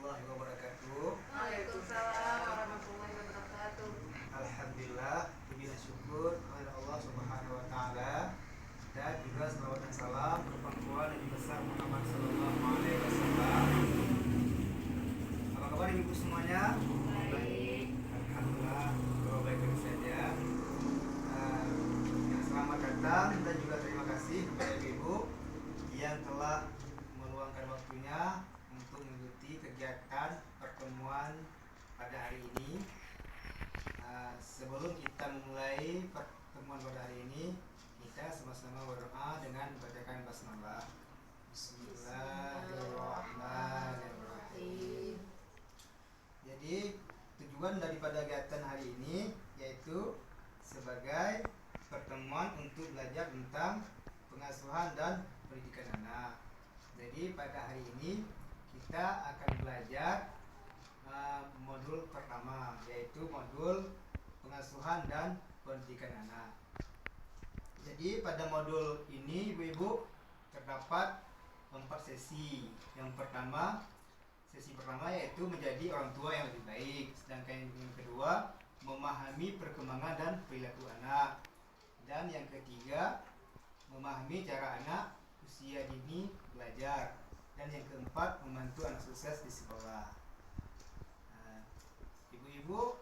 warahmatullahi wabarakatuh. Waalaikumsalam warahmatullahi wabarakatuh. Alhamdulillah, puji dan syukur kepada Allah Subhanahu wa taala dan juga salawat dan salam kepada Nabi besar Muhammad sallallahu alaihi wasallam. Apa kabar ibu semuanya? Baik. Alhamdulillah, kalau baik-baik saja. Selamat datang dan juga terima kasih kepada ibu yang telah meluangkan waktunya untuk mengikuti kegiatan pertemuan pada hari ini. Sebelum kita memulai pertemuan pada hari ini, kita sama-sama berdoa dengan membacakan basmalah. Bismillahirrahmanirrahim. Jadi tujuan daripada kegiatan hari ini yaitu sebagai pertemuan untuk belajar tentang pengasuhan dan pendidikan anak. Jadi pada hari ini kita akan belajar modul pertama, yaitu modul pengasuhan dan pendidikan anak. Jadi pada modul ini ibu-ibu terdapat 4 sesi. Yang pertama, sesi pertama yaitu menjadi orang tua yang lebih baik. Sedangkan yang kedua, memahami perkembangan dan perilaku anak. Dan yang ketiga, memahami cara anak usia dini belajar. Dan yang keempat, membantu anak sukses di sekolah. Ibu-ibu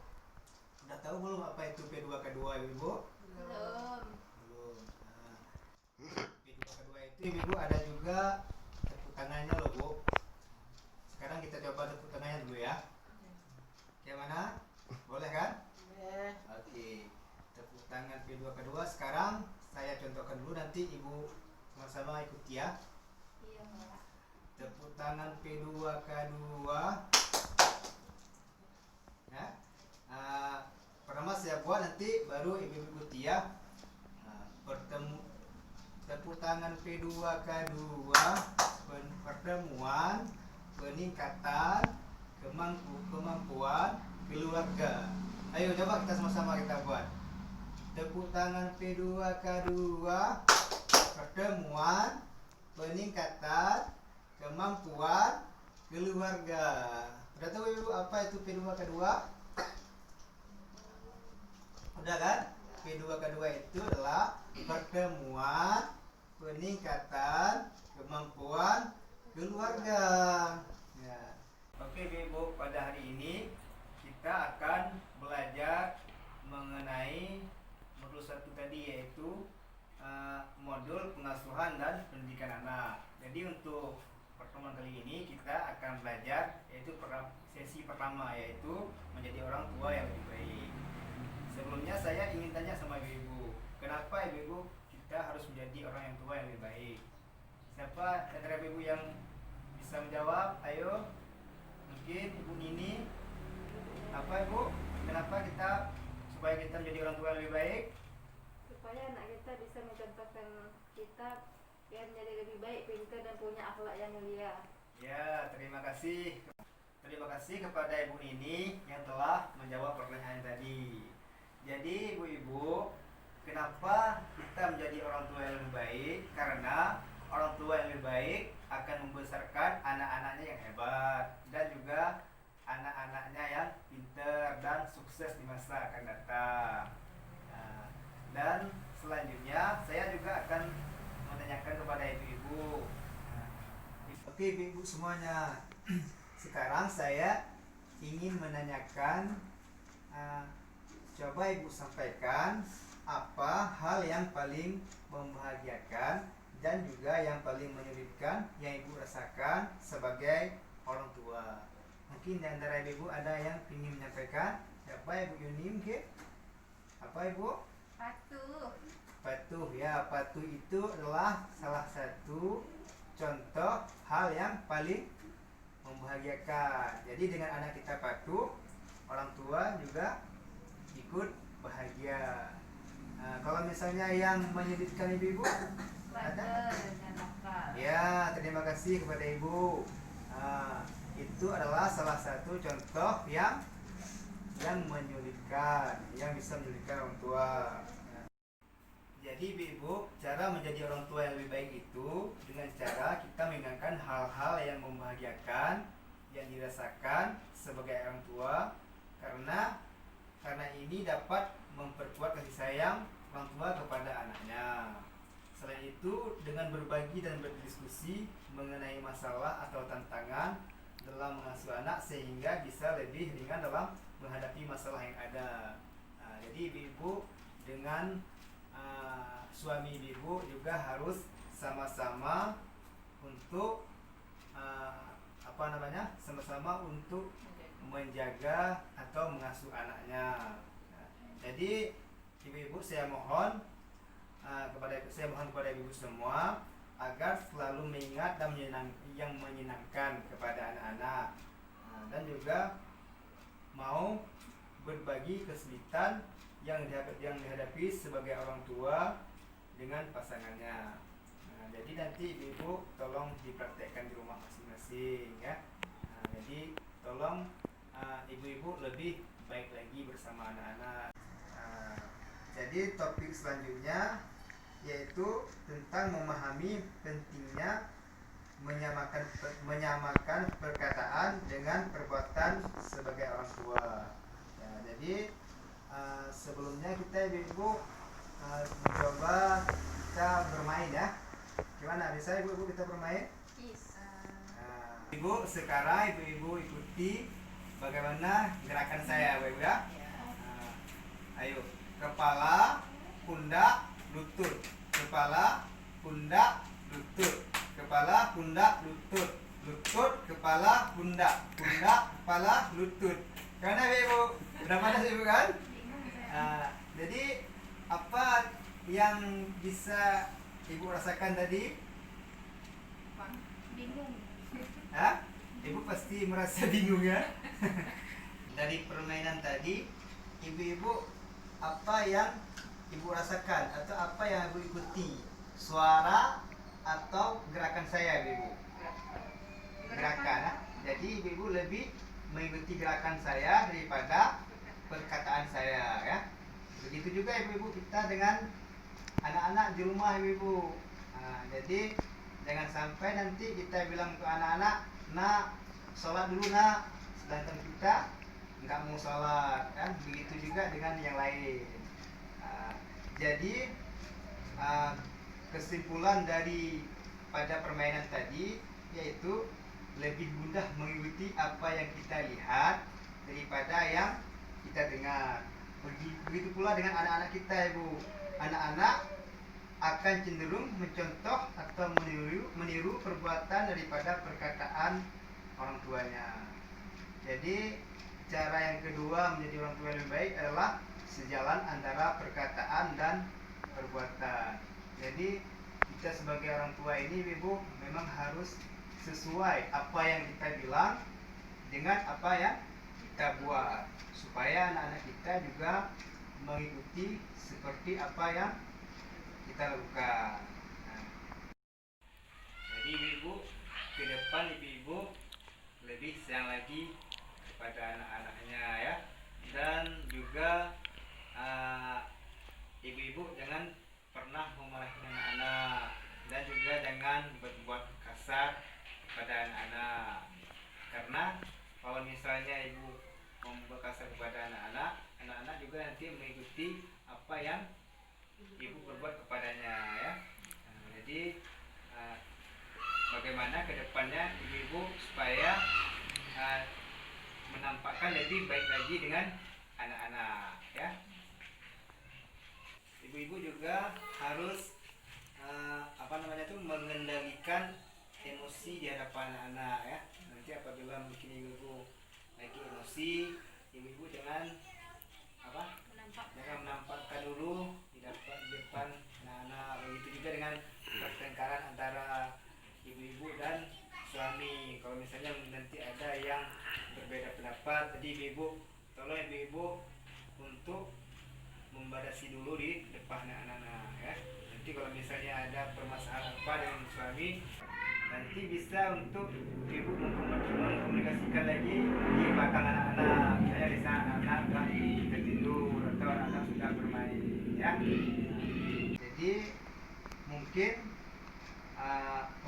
udah tahu belum apa itu P2K2 ibu-ibu? Belum. Belum. P2K2 itu ibu-ibu ada juga tepuk tangannya loh bu. Sekarang kita coba tepuk tangannya dulu ya. Gimana? Boleh kan? Ya. Oke. Tepuk tangan P2K2. Sekarang saya contohkan dulu, nanti ibu sama-sama ikuti ya. Iya, Mbak. Tepuk tangan P2K2. Ya. Pertama saya buat, nanti baru ibu ikuti ya. Tepuk tangan P2K2, pertemuan peningkatan kemampuan keluarga. Ayo coba kita sama-sama kita buat. Tepuk tangan P2K2, pertemuan peningkatan kemampuan keluarga. Udah tahu ibu apa itu P2K2? Udah kan? P2K2 itu adalah pertemuan peningkatan kemampuan keluarga. Ya. Oke ibu, pada hari ini kita akan belajar mengenai modul 1 tadi, yaitu modul pengasuhan dan pendidikan anak. Jadi untuk pertemuan kali ini kita akan belajar yaitu sesi pertama, yaitu menjadi orang tua yang lebih baik. Sebelumnya saya ingin tanya sama ibu-ibu, kenapa ibu-ibu kita harus menjadi orang yang tua yang lebih baik? Siapa antara ibu yang bisa menjawab? Ayo, mungkin ibu Nini. Apa ibu? Kenapa supaya kita menjadi orang tua yang lebih baik? Supaya anak kita bisa mencontohkan kita yang menjadi lebih baik, pintar dan punya akhlak yang mulia. Ya, terima kasih. Terima kasih kepada Ibu Nini yang telah menjawab pertanyaan tadi. Jadi ibu-ibu, kenapa kita menjadi orang tua yang lebih baik? Karena orang tua yang lebih baik akan membesarkan anak-anaknya yang hebat dan juga anak-anaknya yang pintar dan sukses di masa akan datang. Dan selanjutnya saya juga akan menanyakan kepada ibu-ibu. Oke ibu-ibu semuanya, sekarang saya ingin menanyakan, coba ibu sampaikan apa hal yang paling membahagiakan dan juga yang paling menyulitkan yang ibu rasakan sebagai orang tua. Mungkin di antara ibu ada yang ingin menyampaikan. Siapa ibu Yuni mungkin? Apa ibu? Patuh. Patuh ya, patuh itu adalah salah satu contoh hal yang paling membahagiakan. Jadi dengan anak kita patuh, orang tua juga ikut bahagia. Kalau misalnya yang menyulitkan ibu-ibu, ada? Ya, terima kasih kepada ibu. Itu adalah salah satu contoh yang menyulitkan, yang bisa menyulitkan orang tua. Jadi ibu, cara menjadi orang tua yang lebih baik itu dengan cara kita mengingatkan hal-hal yang membahagiakan yang dirasakan sebagai orang tua, karena ini dapat memperkuat kasih sayang orang tua kepada anaknya. Selain itu, dengan berbagi dan berdiskusi mengenai masalah atau tantangan dalam mengasuh anak sehingga bisa lebih ringan dalam menghadapi masalah yang ada. Jadi ibu-ibu dengan suami ibu juga harus sama-sama untuk sama-sama untuk menjaga atau mengasuh anaknya. Jadi ibu-ibu saya mohon kepada ibu semua agar selalu mengingat dan yang menyenangkan kepada anak-anak, dan juga mau berbagi kesulitan yang dihadapi sebagai orang tua dengan pasangannya. Jadi nanti ibu tolong dipraktekkan di rumah masing-masing ya. Jadi tolong ibu-ibu lebih baik lagi bersama anak-anak. Jadi topik selanjutnya yaitu tentang memahami pentingnya menyamakan perkataan dengan perbuatan sebagai orang tua. Jadi sebelumnya kita ibu-ibu mencoba kita bermain ya. Gimana, bisa ibu-ibu kita bermain? Bisa. Ibu, sekarang ibu-ibu ikuti bagaimana gerakan saya, ibu ya. Ayo, kepala, pundak, lutut. Kepala, pundak, lutut. Kepala, pundak, lutut. Lutut, kepala, pundak. Pundak, kepala, lutut. Gimana ibu? Udah pada ibu kan? Jadi apa yang bisa ibu rasakan tadi? Bingung. Ibu pasti merasa bingung ya. Dari permainan tadi, ibu-ibu apa yang ibu rasakan atau apa yang ibu ikuti? Suara atau gerakan saya, ibu? Gerakan. Jadi ibu-ibu lebih mengikuti gerakan saya daripada perkataan saya ya. Begitu juga ibu-ibu kita dengan anak-anak di rumah ibu-ibu. Jadi jangan sampai nanti kita bilang ke anak-anak, nak sholat dulu nak, sedangkan kita nggak mau sholat kan. Begitu juga dengan yang lain. Jadi kesimpulan dari pada permainan tadi yaitu lebih mudah mengikuti apa yang kita lihat daripada yang kita dengar. Begitu pula dengan anak-anak kita ibu. Anak-anak akan cenderung mencontoh atau meniru perbuatan daripada perkataan orang tuanya. Jadi cara yang kedua menjadi orang tua yang lebih baik adalah sejalan antara perkataan dan perbuatan. Jadi kita sebagai orang tua ini ibu memang harus sesuai apa yang kita bilang dengan apa yang kita buat, supaya anak-anak kita juga mengikuti seperti apa yang kita lakukan. Jadi ibu ke depan ibu lebih sayang lagi kepada anak-anaknya ya, dan juga ibu-ibu jangan pernah memarahi anak-anak dan juga jangan berbuat kasar kepada anak-anak, karena kalau misalnya ibu membuat kasar kepada anak-anak juga nanti mengikuti apa yang ibu berbuat kepadanya ya. Jadi bagaimana kedepannya ibu supaya menampakkan lebih baik lagi dengan anak-anak ya. Ibu-ibu juga harus mengendalikan emosi di hadapan anak-anak ya. Nanti apabila mungkin ibu lagi emosi, ibu jangan menampakkan dulu di depan anak-anak. Begitu juga dengan pertengkaran antara ibu dan suami. Kalau misalnya nanti ada yang berbeda pendapat, jadi tolong ibu untuk membatasi dulu di depan anak-anak ya. Nanti kalau misalnya ada permasalahan apa dengan suami, nanti bisa untuk ibu mengkomunikasikan lagi di belakang anak-anak. Misalnya di sana anak-anak sudah tertidur atau anak-anak sudah bermain ya. Jadi mungkin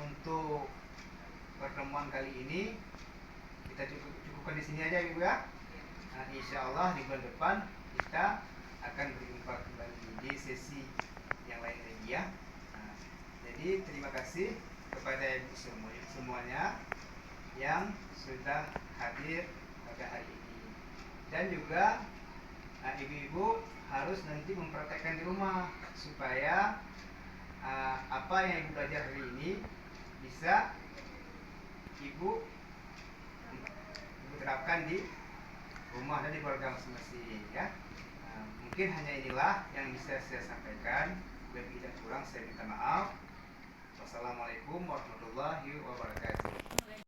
untuk pertemuan kali ini kita kita cukupkan di sini aja Ibu ya. Nah, insya Allah di bulan depan kita akan berjumpa kembali di sesi yang lain lagi ya. Nah, jadi terima kasih kepada ibu semuanya yang sudah hadir pada hari ini, dan juga ibu-ibu harus nanti mempraktekkan di rumah supaya apa yang ibu belajar hari ini bisa ibu terapkan di rumah dan di keluarga masing-masing ya. Mungkin hanya inilah yang bisa saya sampaikan. Lebih dan kurang saya minta maaf. Wassalamualaikum warahmatullahi wabarakatuh.